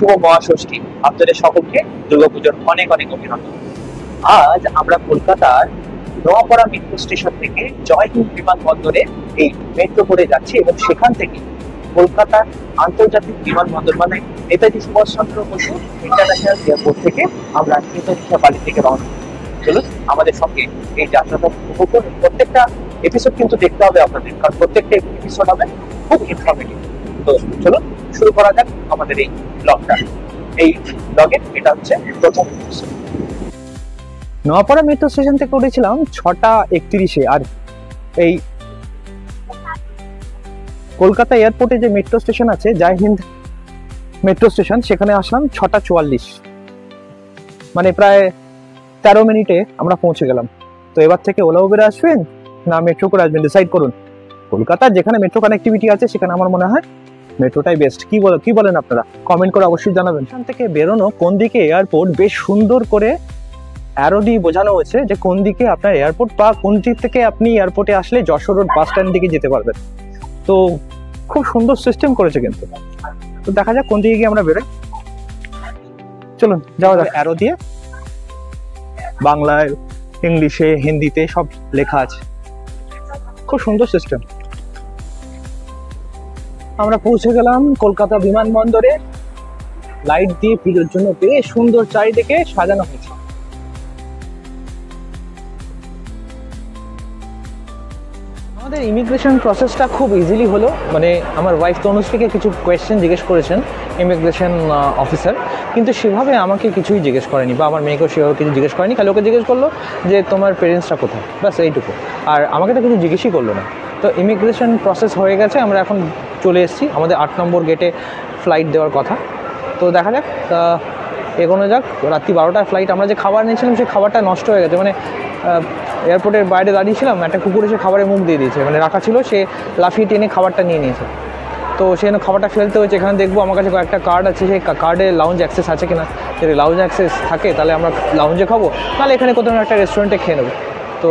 শুভ মহাষষ্ঠী। আপনাদের সকলকে দুর্গাপুজোর অনেক অনেক অভিনন্দন। আজ আমরা কলকাতার নোয়াপাড়া মেট্রো স্টেশন থেকে জয়হিন্দ বিমানবন্দরে এই মেট্রো করে যাচ্ছি এবং সেখান থেকে কলকাতার আন্তর্জাতিক বিমানবন্দর মানে নেতাজি সুভাষচন্দ্র বসু ইন্টারন্যাশনাল এয়ারপোর্ট থেকে আমরা ইন্দোনেশিয়া বালি থেকে রওনা। চলুন আমাদের সঙ্গে এই যাত্রাটা উপভোগ করুন। প্রত্যেকটা এপিসোড কিন্তু দেখতে হবে আপনাদের, কারণ প্রত্যেকটা এপিসোড হবে খুব ইনফরমেটিভ। তো চলুন শুরু করা যাক আমাদের এই ব্লগটা। এই ব্লগের এটা হচ্ছে প্রথম এপিসোড। নোয়াপাড়া মেট্রো স্টেশন থেকে উঠেছিলাম 6:31-এ, আর এই কলকাতা এয়ারপোর্টে যে মেট্রো স্টেশন আছে জয়হিন্দ মেট্রো স্টেশন, সেখানে আসলাম 6:44, মানে প্রায় 13 মিনিটে আমরা পৌঁছে গেলাম। তো এবার থেকে ওলা উবেরে আসবেন না মেট্রো করে আসবেন, ডিসাইড করুন। কলকাতার যেখানে মেট্রো কানেক্টিভিটি আছে সেখানে আমার মনে হয় মেট্রোটাই বেস্ট। কি বলেন আপনারা? কমেন্ট করে অবশ্যই জানাবেন। এখান থেকে বেরোনো কোন দিকে এয়ারপোর্ট বেশ সুন্দর করে অ্যারো দিয়ে বোঝানো হয়েছে যে কোন দিকে আপনার এয়ারপোর্ট, বা কোন দিক থেকে আপনি এয়ারপোর্টে আসলে যশোর রোড বাস স্ট্যান্ড দিকে যেতে পারবেন। তো খুব সুন্দর সিস্টেম করেছে কিন্তু। তো দেখা যাক কোন দিকে গিয়ে আমরা বেরোই। চলুন যাওয়া যাক। অ্যারো দিয়ে বাংলায়, ইংলিশে, হিন্দিতে সব লেখা আছে, খুব সুন্দর সিস্টেম। আমরা পৌঁছে গেলাম কলকাতা বিমানবন্দরে। লাইট দিয়ে ভিড়ের জন্য বেশ সুন্দর চারিদিকে সাজানো হয়েছে। আমাদের ইমিগ্রেশন প্রসেসটা খুব ইজিলি হলো। মানে আমার ওয়াইফ তনুশ্রীকে কিছু কোয়েশ্চেন জিজ্ঞেস করেছেন ইমিগ্রেশন অফিসার, কিন্তু সেভাবে আমাকে কিছুই জিজ্ঞেস করেনি, বা আমার মেয়েকেও সেভাবে কিছু জিজ্ঞেস করেনি। খালি ওকে জিজ্ঞেস করলো যে তোমার পেরেন্টসটা কোথায়, ব্যাস এইটুকু। আর আমাকে তো কিছু জিজ্ঞেসই করলো না। তো ইমিগ্রেশন প্রসেস হয়ে গেছে, আমরা এখন চলে এসেছি। আমাদের 8 নম্বর গেটে ফ্লাইট দেওয়ার কথা। তো দেখা যাক, এগোনো যাক। রাত্রি 12টার ফ্লাইট। আমরা যে খাবার নিয়েছিলাম সেই খাবারটা নষ্ট হয়ে গেছে। মানে এয়ারপোর্টের বাইরে দাঁড়িয়েছিলাম, একটা কুকুর এসে খাবারে মুখ দিয়ে দিয়েছে, মানে রাখা ছিল, সে লাফিয়ে টেনে খাবারটা নিয়ে নিয়েছে। তো সেখানে খাবারটা ফেলতে হয়েছে। এখানে দেখবো আমার কাছে কয়েকটা কার্ড আছে, সেই কার্ডে লাউঞ্জ অ্যাক্সেস আছে কিনা। যদি লাউঞ্জ অ্যাক্সেস থাকে তাহলে আমরা লাউঞ্জে খাবো, তাহলে এখানে কোথাও একটা রেস্টুরেন্টে খেয়ে নেবো। তো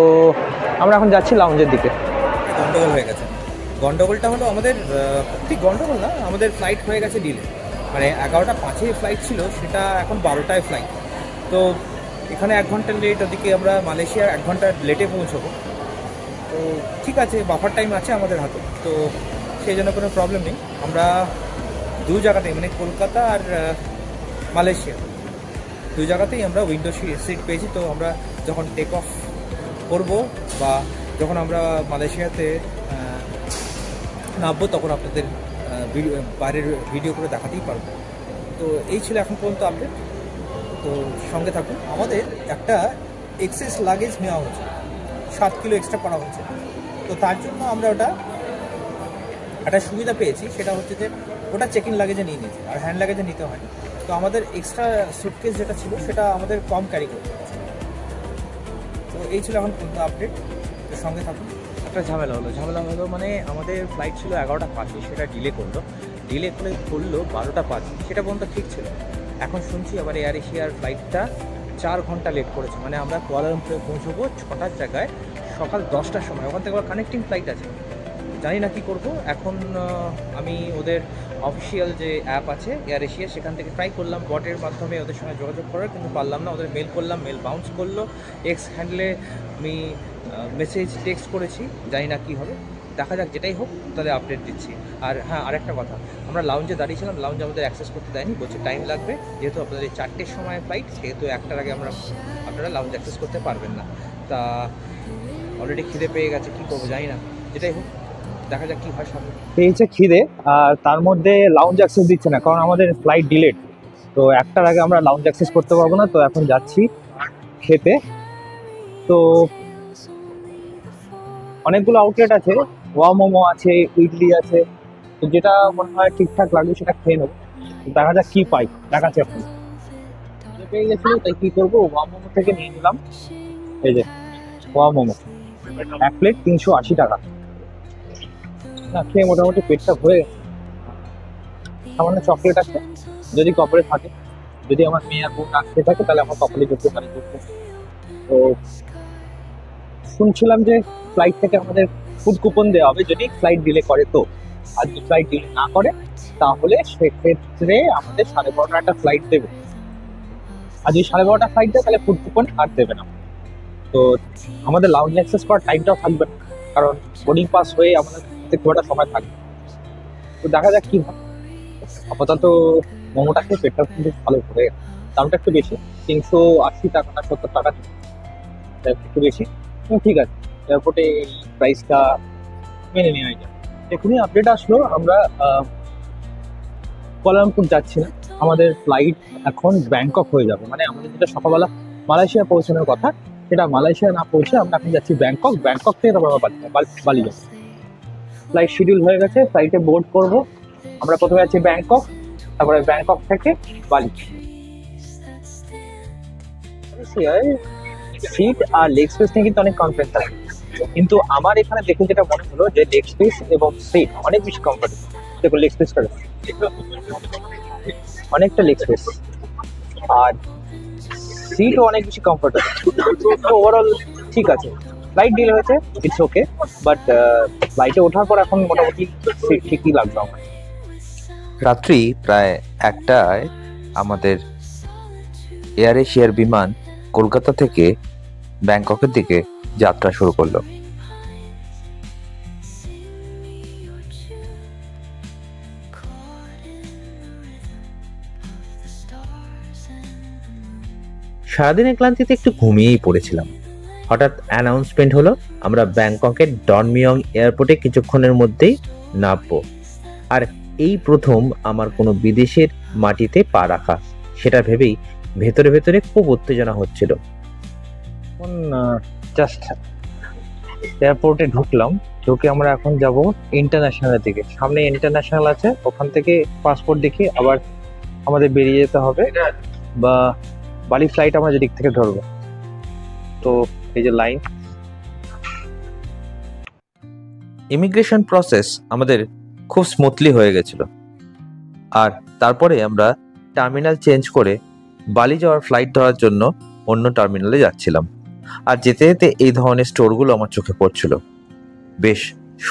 আমরা এখন যাচ্ছি লাউঞ্জের দিকে। গন্ডগোল হয়ে গেছে। গন্ডগোলটা হলো আমাদের, ঠিক গন্ডগোল না, আমাদের ফ্লাইট হয়ে গেছে ডিলে। মানে 11:05-এ ফ্লাইট ছিল, সেটা এখন 12টায় ফ্লাইট। তো এখানে 1 ঘন্টা লেট, ওদিকে আমরা মালয়েশিয়া 1 ঘন্টা লেটে পৌঁছবো। তো ঠিক আছে, বাফার টাইম আছে আমাদের হাতে, তো সেই জন্য কোনো প্রবলেম নেই। আমরা দু জায়গাতেই, মানে কলকাতা আর মালয়েশিয়া, দু জায়গাতেই আমরা উইন্ডো সিট পেয়েছি। তো আমরা যখন টেক অফ করবো বা যখন আমরা মালয়েশিয়াতে নামবো, তখন আপনাদের বাইরের ভিডিও করে দেখাতেই পারবো। তো এই ছিল এখন পর্যন্ত আপডেট। তো সঙ্গে থাকুন। আমাদের একটা এক্সেস লাগেজ নেওয়া হচ্ছে, 7 কিলো এক্সট্রা করা হচ্ছে। তো তার জন্য আমরা ওটা একটা সুবিধা পেয়েছি, সেটা হচ্ছে যে ওটা চেক ইন লাগেজে নিয়ে নিয়েছি, আর হ্যান্ড লাগেজে নিতে হয়। তো আমাদের এক্সট্রা সুটকেস যেটা ছিল সেটা আমাদের কম ক্যারি করতে হচ্ছে। তো এই ছিল এখন পর্যন্ত আপডেট। তো সঙ্গে থাকুন। একটা ঝামেলা হলো মানে আমাদের ফ্লাইট ছিল 11:05, সেটা ডিলে করলো 12:05, সেটা পর্যন্ত ঠিক ছিল। এখন শুনছি আবার এয়ার এশিয়ার ফ্লাইটটা 4 ঘন্টা লেট করেছে। মানে আমরা কুয়ালালামপুরে পৌঁছবো 6টার জায়গায় সকাল 10টার সময়। ওখান থেকে আবার কানেক্টিং ফ্লাইট আছে, জানি না কী করবো এখন। আমি ওদের অফিসিয়াল যে অ্যাপ আছে এয়ার এশিয়া, সেখান থেকে ট্রাই করলাম বটের মাধ্যমে ওদের সঙ্গে যোগাযোগ করার, কিন্তু পারলাম না। ওদের মেল করলাম, মেল বাউন্স করলো। এক্স হ্যান্ডলে আমি মেসেজ টেক্সট করেছি, জানি না কী হবে। দেখা যাক, যেটাই হোক তাহলে আপডেট দিচ্ছি। আর হ্যাঁ, আরেকটা কথা, আমরা লাউঞ্জে দাঁড়িয়েছিলাম, লাউঞ্জে আমাদের অ্যাক্সেস করতে দেয়নি, বলছে টাইম লাগবে। যেহেতু আপনাদের 4টের সময় ফ্লাইট, সেহেতু 1টার আগে আপনারা লাউঞ্জ অ্যাক্সেস করতে পারবেন না। তা অলরেডি খিদে পেয়ে গেছে, কী করবো জানি না, যেটাই হোক দেখা যাক কী হয় সামনে। পেয়েছে খিদে, আর তার মধ্যে লাউঞ্জ অ্যাক্সেস দিচ্ছে না, কারণ আমাদের ফ্লাইট ডিলেড। তো 1টার আগে আমরা লাউঞ্জ অ্যাক্সেস করতে পারবো না। তো এখন যাচ্ছি খেতে। তো অনেকগুলো আউটলেট আছে, ওয়া মোমো আছে, ইডলি আছে। তো যেটা মনে হয় ঠিকঠাক লাগবে সেটা খেয়ে নেবো। দেখা যাক কি পাই, দেখাচ্ছি এখন। পেয়ে গেছিল, তাই কি করবো, ওয়া মোমো থেকে নিয়ে নিলাম। এই যে ওয়া মোমো, 1 প্লেট 380 টাকা। না খেয়ে মোটামুটি পেটটা ভরে গেছে। সামান্য চকলেট আছে, যদি কপালে থাকে। যদি আমার মেয়ে আর বোন না খেয়ে থাকে তাহলে আমার কপালে করতে পারি। তো শুনছিলাম যে ফ্লাইট থেকে আমাদের ফুড কুপন দেওয়া হবে যদি ফ্লাইট ডিলে করে। তো আর যদি ফ্লাইট ডিলে না করে তাহলে সেক্ষেত্রে আমাদের 12:30 একটা ফ্লাইট দেবে। আর যদি 12:30 ফ্লাইট দেয় তাহলে ফুড কুপন আর দেবে না। তো আমাদের লাউঞ্জ অ্যাক্সেস করার টাইমটাও থাকবে না, কারণ বোর্ডিং পাস হয়ে আমাদের খুব একটা সময় থাকবে। তো দেখা যাক কি হয়। আপাতত মোমোটা খেয়ে পেটটা কিন্তু ভালো ভরে গেছে। দামটা একটু বেশি, 380 টাকা না 70 টাকা, একটু বেশি। ঠিক আছে, এয়ারপোর্টে এই প্রাইসটা মেনে নেওয়া যায়। এখনই আপডেট আসলো, আমরা কুয়ালালামপুর যাচ্ছি না, আমাদের ফ্লাইট এখন ব্যাংকক হয়ে যাবে। মানে আমাদের যেটা সকালবেলা মালয়েশিয়া পৌঁছানোর কথা, সেটা মালয়েশিয়া না পৌঁছে আমরা এখন যাচ্ছি ব্যাংকক। ব্যাংকক থেকে তারপর আমরা বালি যাবো। ফ্লাইট শিডিউল হয়ে গেছে, ফ্লাইটে বোর্ড করব। আমরা প্রথমে যাচ্ছি ব্যাংকক, তারপরে ব্যাংকক থেকে বালি। সিট আর লেগ স্পেস নিয়ে কিন্তু অনেক কনফিডেন্স আছে, কিন্তু আমার এখানে দেখে যেটা মনে হলো যে লেগ স্পেস এবং সিট অনেক বেশি কমফোর্টেবল। দেখুন লেগ স্পেসটা অনেকটা লেগ স্পেস, আর সিটও অনেক বেশি কমফোর্টেবল। তো ওভারঅল ঠিক আছে, ফ্লাইট ডিল হয়েছে, ইটস ওকে, বাট ফ্লাইটে ওঠার পর এখন মোটামুটি সিট ঠিকই লাগবে আমার। রাত্রি প্রায় 1টায় আমাদের এয়ার এশিয়ার বিমান কলকাতা থেকে ব্যাংককের দিকে যাত্রা শুরু করলো। সারাদিনের ক্লান্তিতে একটু ঘুমিয়েই পড়েছিলাম। হঠাৎ অ্যানাউন্সমেন্ট হলো আমরা ব্যাংককের ডনমিয়ং এয়ারপোর্টে কিছুক্ষণের মধ্যেই নামবো। আর এই প্রথম আমার কোনো বিদেশের মাটিতে পা রাখা, সেটা ভেবেই ভেতরে ভেতরে খুব উত্তেজনা হচ্ছিল। এখন জাস্ট এয়ারপোর্টে ঢুকলাম, ঢুকে আমরা এখন যাব ইন্টারন্যাশনালের দিকে। সামনে ইন্টারন্যাশনাল আছে, ওখান থেকে পাসপোর্ট দেখে আবার আমাদের বেরিয়ে যেতে হবে, বা বালি ফ্লাইট আমরা যেদিক থেকে ধরবো। তো এই যে লাইন, ইমিগ্রেশন প্রসেস আমাদের খুব স্মুথলি হয়ে গেছিল। আর তারপরে আমরা টার্মিনাল চেঞ্জ করে বালি যাওয়ার ফ্লাইট ধরার জন্য অন্য টার্মিনালে যাচ্ছিলাম। আর যেতে যেতে এই ধরনের স্টোরগুলো আমার চোখে পড়ছিল। বেশ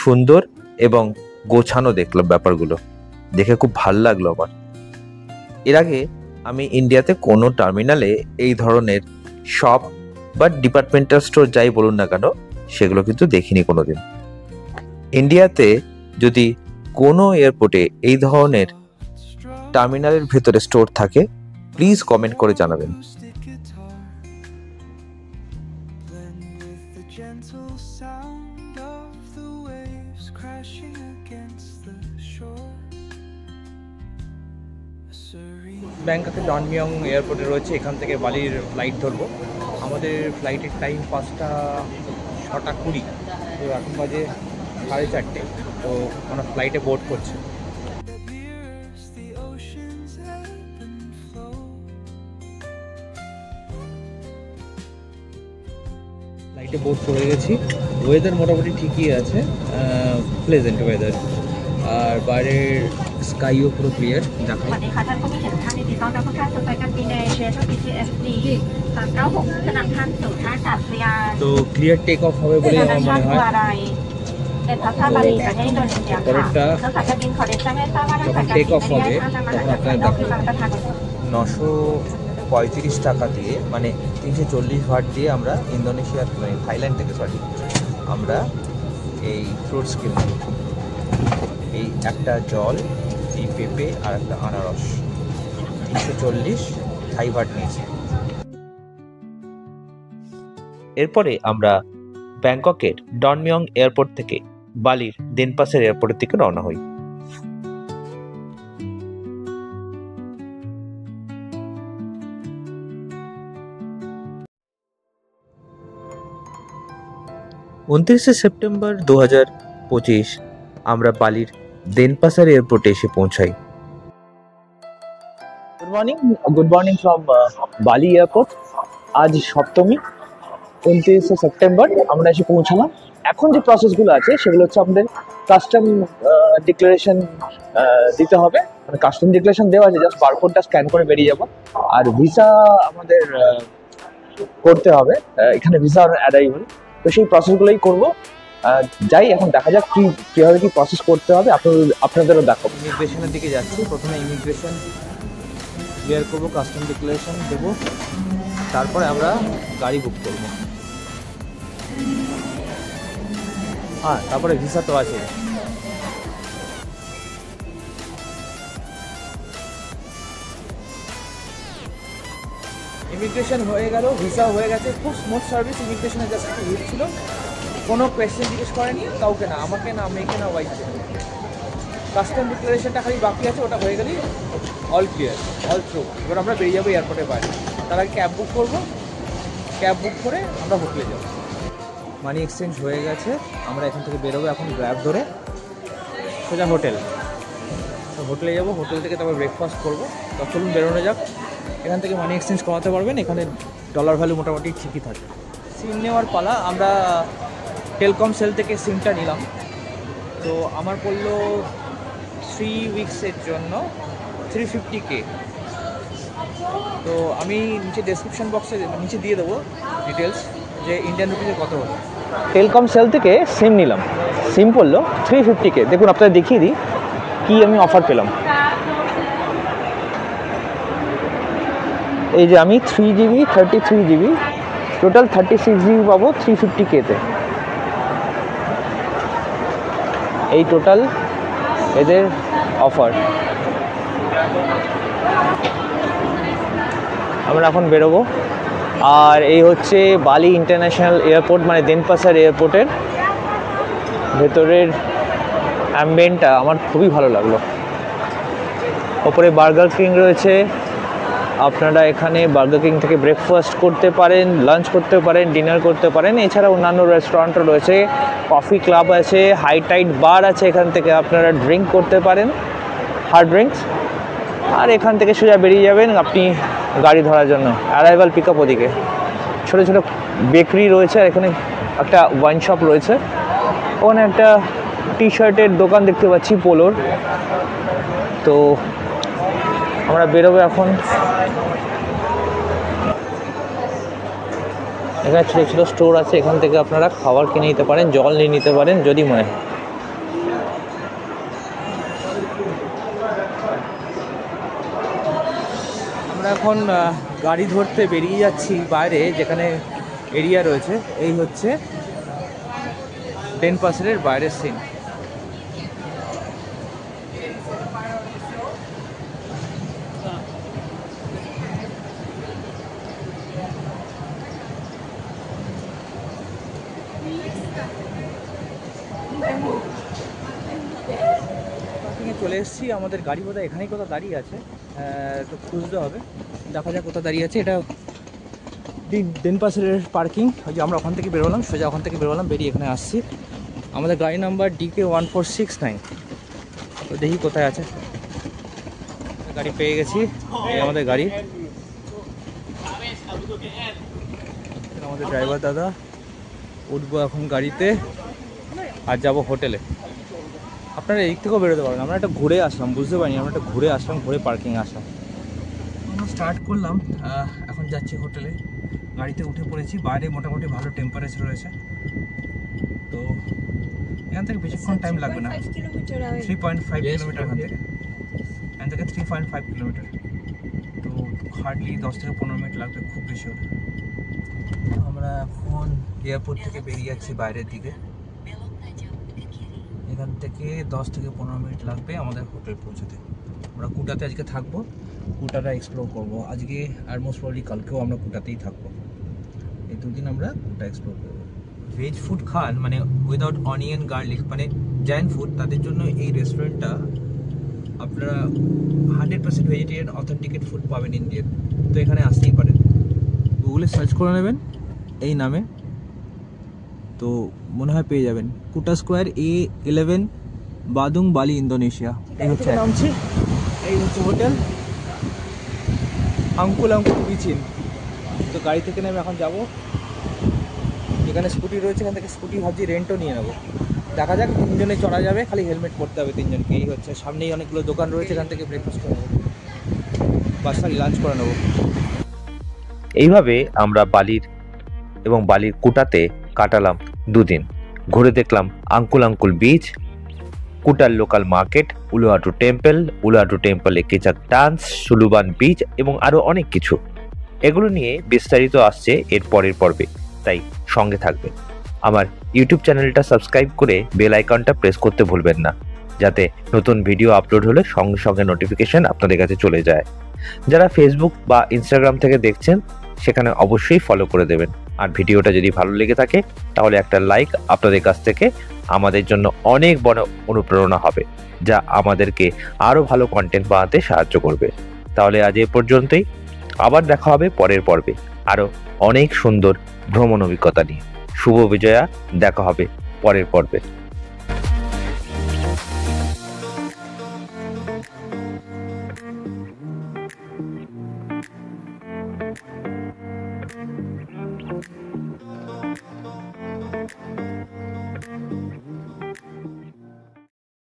সুন্দর এবং গোছানো দেখলাম ব্যাপারগুলো, দেখে খুব ভালো লাগলো আমার। এর আগে আমি ইন্ডিয়াতে কোনো টার্মিনালে এই ধরনের শপ বা ডিপার্টমেন্টাল স্টোর যাই বলুন না কেন, সেগুলো কিন্তু দেখিনি কোনোদিন। ইন্ডিয়াতে যদি কোনো এয়ারপোর্টে এই ধরনের টার্মিনালের ভেতরে স্টোর থাকে, প্লিজ কমেন্ট করে জানাবেন। ব্যাংককের ডনমিয়ং এয়ারপোর্টে রয়েছে, এখান থেকে বালির ফ্লাইট ধরবো। আমাদের ফ্লাইটের টাইম 6:20, তো এখন বাজে 4:30। তো আমরা ফ্লাইটে বোর্ড করছি। ফ্লাইটে বোর্ড করে গেছি। ওয়েদার মোটামুটি ঠিকই আছে, প্লেজেন্ট ওয়েদার, আর বাইরের স্কাইও পুরো ক্লিয়ার দেখায়। তো ক্লিয়ার টেক অফ হবে বলে আমার মনে হয়। পরেরটা যখন টেক অফ হবে তখন আপনার 935 টাকা দিয়ে, মানে 340 ওয়াট দিয়ে আমরা ইন্দোনেশিয়ার, মানে থাইল্যান্ড থেকে আমরা এই ফ্রুটস কিনলাম। এই একটা জল, এই পেঁপে আর একটা আনারস, 340 থাই ওয়াট নিয়েছি। এরপরে আমরা ব্যাংককের ডনমিয়ং এয়ারপোর্ট থেকে বালির দেনপাসের এয়ারপোর্টের দিকে রওনা হই। 29 সেপ্টেম্বর 2025 আমরা বালির দেনপাসার এয়ারপোর্টে এসে পৌঁছাই। গুড মর্নিং ফ্রম বালি এয়ারপোর্ট। আজ সপ্তমী, 29 সেপ্টেম্বর আমরা এসে পৌঁছালাম। এখন যে প্রসেসগুলো আছে সেগুলো হচ্ছে আমাদের কাস্টম ডিক্লারেশন দিতে হবে। মানে কাস্টম ডিক্লারেশন দেওয়া আছে, জাস্ট বারকোডটা স্ক্যান করে বেরিয়ে যাব। আর ভিসা আমাদের করতে হবে, এখানে ভিসা অ্যারাইভাল, তো সেই প্রসেসগুলোই করবো। যাই এখন দেখা যাক কীভাবে কি প্রসেস করতে হবে, আপনাদেরও দেখাবো। ইমিগ্রেশনের দিকে যাচ্ছি। প্রথমে ইমিগ্রেশন ক্লিয়ার করবো, কাস্টম ডিক্লারেশন দেবো, তারপরে আমরা গাড়ি বুক করবো। তারপরে ভিসা তো আছে। ইমিগ্রেশন হয়ে গেল, ভিসা হয়ে গেছে, খুব স্মুথ সার্ভিস। ইমিগ্রেশনে জাস্ট একটু ভিড় ছিল, কোনো কোয়েশ্চেন জিজ্ঞেস করেনি কাউকে, না আমাকে, না মেয়েকে, না ওয়াইফকে। কাস্টম ডিক্লারেশনটা খালি বাকি আছে, ওটা হয়ে গেলেই অল ক্লিয়ার, অল থ্রু। এবার আমরা বেরিয়ে যাবো এয়ারপোর্টের বাইরে। তার আগে ক্যাব বুক করবো, ক্যাব বুক করে আমরা হোটেলে যাবো। মানি এক্সচেঞ্জ হয়ে গেছে, আমরা এখান থেকে বেরোবো এখন গ্র্যাব ধরে সোজা হোটেল। তো হোটেলে যাবো, হোটেল থেকে তারপর ব্রেকফাস্ট করবো। তো চলুন বেরোনো যাক। এখান থেকে মানি এক্সচেঞ্জ করাতে পারবেন, এখানে ডলার ভ্যালু মোটামুটি ঠিকই থাকে। সিম নেওয়ার পালা। আমরা টেলকম সেল থেকে সিমটা নিলাম। তো আমার পড়লো 3 উইকসের জন্য 350K। তো আমি নিচে ডেসক্রিপশন বক্সে নিচে দিয়ে দেবো ডিটেলস, যে ইন্ডিয়ান রুপিসে কত হলো। টেলকম সেল থেকে সিম নিলাম, সিম পড়লো 350K। দেখুন আপনাদের দেখিয়ে দিই কি আমি অফার পেলাম। এই যে আমি 3GB 33GB টোটাল 36GB পাবো 350K-তে। এই টোটাল এদের অফার। আমরা এখন বেরোবো। আর এই হচ্ছে বালি ইন্টারন্যাশনাল এয়ারপোর্ট, মানে দেনপাসার এয়ারপোর্টের ভেতরের অ্যাম্বিয়েন্টটা আমার খুবই ভালো লাগলো। ওপরে বার্গার কিং রয়েছে, আপনারা এখানে বার্গার কিং থেকে ব্রেকফাস্ট করতে পারেন, লাঞ্চ করতে পারেন, ডিনার করতে পারেন। এছাড়া অন্যান্য রেস্টুরেন্টও রয়েছে, কফি ক্লাব আছে, হাই টাইড বার আছে, এখান থেকে আপনারা ড্রিঙ্ক করতে পারেন, হার্ড ড্রিঙ্কস। আর এখান থেকে সোজা বেরিয়ে যাবেন আপনি গাড়ি ধরার জন্য, অ্যারাইভাল পিক আপ। ওদিকে ছোটো ছোটো বেকারি রয়েছে, আর এখানে একটা ওয়াইন শপ রয়েছে। ওখানে একটা টি শার্টের দোকান দেখতে পাচ্ছি, পোলোর। তো আমরা বেরোবো এখন। এখানে ছোটো ছোটো স্টোর আছে, এখান থেকে আপনারা খাবার কিনে নিতে পারেন, জল নিয়ে নিতে পারেন যদি মনে হয়। আমরা এখন গাড়ি ধরতে বেরিয়ে যাচ্ছি বাইরে, যেখানে এরিয়া রয়েছে। এই হচ্ছে দেনপাসারের বাইরের সিন। চলে এসেছি, আমাদের গাড়ি বোধহয় এখানেই কোথাও দাঁড়িয়ে আছে, তো খুঁজতে হবে। দেখা যাক কোথাও দাঁড়িয়ে আছে। এটা দেনপাসারের পার্কিং। ওই যে আমরা ওখান থেকে বেরোলাম, সোজা ওখান থেকে বেরোলাম, বেরিয়ে এখানে আসছি। আমাদের গাড়ি নাম্বার DK1469। তো দেখি কোথায় আছে। গাড়ি পেয়ে গেছি, এই আমাদের গাড়ি। আমাদের ড্রাইভার দাদা। উঠবো এখন গাড়িতে আর যাবো হোটেলে। আপনারা এই থেকেও বেরোতে পারবেন। আমরা একটা ঘুরে আসলাম, বুঝতে পারিনি, আমরা একটা ঘুরে আসলাম, ঘুরে পার্কিংয়ে আসলাম। আমরা স্টার্ট করলাম, এখন যাচ্ছি হোটেলে। গাড়িতে উঠে পড়েছি। বাইরে মোটামুটি ভালো টেম্পারেচার রয়েছে। তো এখান থেকে বেশিক্ষণ টাইম লাগবে না, 3.5 কিলোমিটার এখান থেকে 3.5 কিলোমিটার। তো হার্ডলি 10 থেকে 15 মিনিট লাগবে খুব বেশি হলে। আমরা এখন এয়ারপোর্ট থেকে বেরিয়ে যাচ্ছি বাইরের দিকে। এখান থেকে 10 থেকে 15 মিনিট লাগবে আমাদের হোটেল পৌঁছাতে। আমরা কুটাতে আজকে থাকবো, কুটাটা এক্সপ্লোর করবো আজকে, আর মোস্ট প্রবলি কালকেও আমরা কুটাতেই থাকবো। এই দুদিন আমরা কুটা এক্সপ্লোর করবো। ভেজ ফুড খান, মানে উইদাউট অনিয়ন গার্লিক, মানে জৈন ফুড, তাদের জন্য এই রেস্টুরেন্টটা আপনারা 100% ভেজিটেরিয়ান অথেন্টিকেট ফুড পাবেন ইন্ডিয়ান। তো এখানে আসতেই পারেন, গুগলে সার্চ করে নেবেন এই নামে, তো মনে হয় পেয়ে যাবেন। কুটা স্কোয়ার A11 বাদুং, বালি, ইন্দোনেশিয়া। এই হচ্ছে নামছি, এই হচ্ছে হোটেল আঙ্কুল বিচিন। তো গাড়ি থেকে নেমে এখন যাব। এখানে স্কুটি রয়েছে, এখান থেকে স্কুটি ভাবছি রেন্টও নিয়ে নেবো। দেখা যাক, 3 জনে চড়া যাবে, খালি হেলমেট পরতে হবে 3 জনকে। এই হচ্ছে সামনেই অনেকগুলো দোকান রয়েছে, এখান থেকে ব্রেকফাস্ট করে নেবো, বাসায় লাঞ্চ করে নেবো। এইভাবে আমরা বালির কুটাতে কাটালাম 2 দিন। ঘুরে দেখলাম আঙ্কুল আঙ্কুল বিচ, কুটার লোকাল মার্কেট, উলুয়াটু টেম্পল কেচাক ডান্স, সুলুবান বিচ এবং আরো অনেক কিছু। এগুলো নিয়ে বিস্তারিত আসছে এর পরের পর্বে, তাই সঙ্গে থাকবেন। আমার ইউটিউব চ্যানেলটা সাবস্ক্রাইব করে বেল আইকনটা প্রেস করতে ভুলবেন না, যাতে নতুন ভিডিও আপলোড হলে সঙ্গে সঙ্গে নোটিফিকেশন আপনাদের কাছে চলে যায়। যারা ফেসবুক বা ইনস্টাগ্রাম থেকে দেখছেন সেখানে অবশ্যই ফলো করে দেবেন। আর ভিডিওটা যদি ভালো লেগে থাকে তাহলে একটা লাইক আপনাদের কাছ থেকে আমাদের জন্য অনেক বড় অনুপ্রেরণা হবে, যা আমাদেরকে আরও ভালো কন্টেন্ট বানাতে সাহায্য করবে। তাহলে আজ এ পর্যন্তই, আবার দেখা হবে পরের পর্বে আরও অনেক সুন্দর ভ্রমণ অভিজ্ঞতা নিয়ে। শুভ বিজয়া, দেখা হবে পরের পর্বে।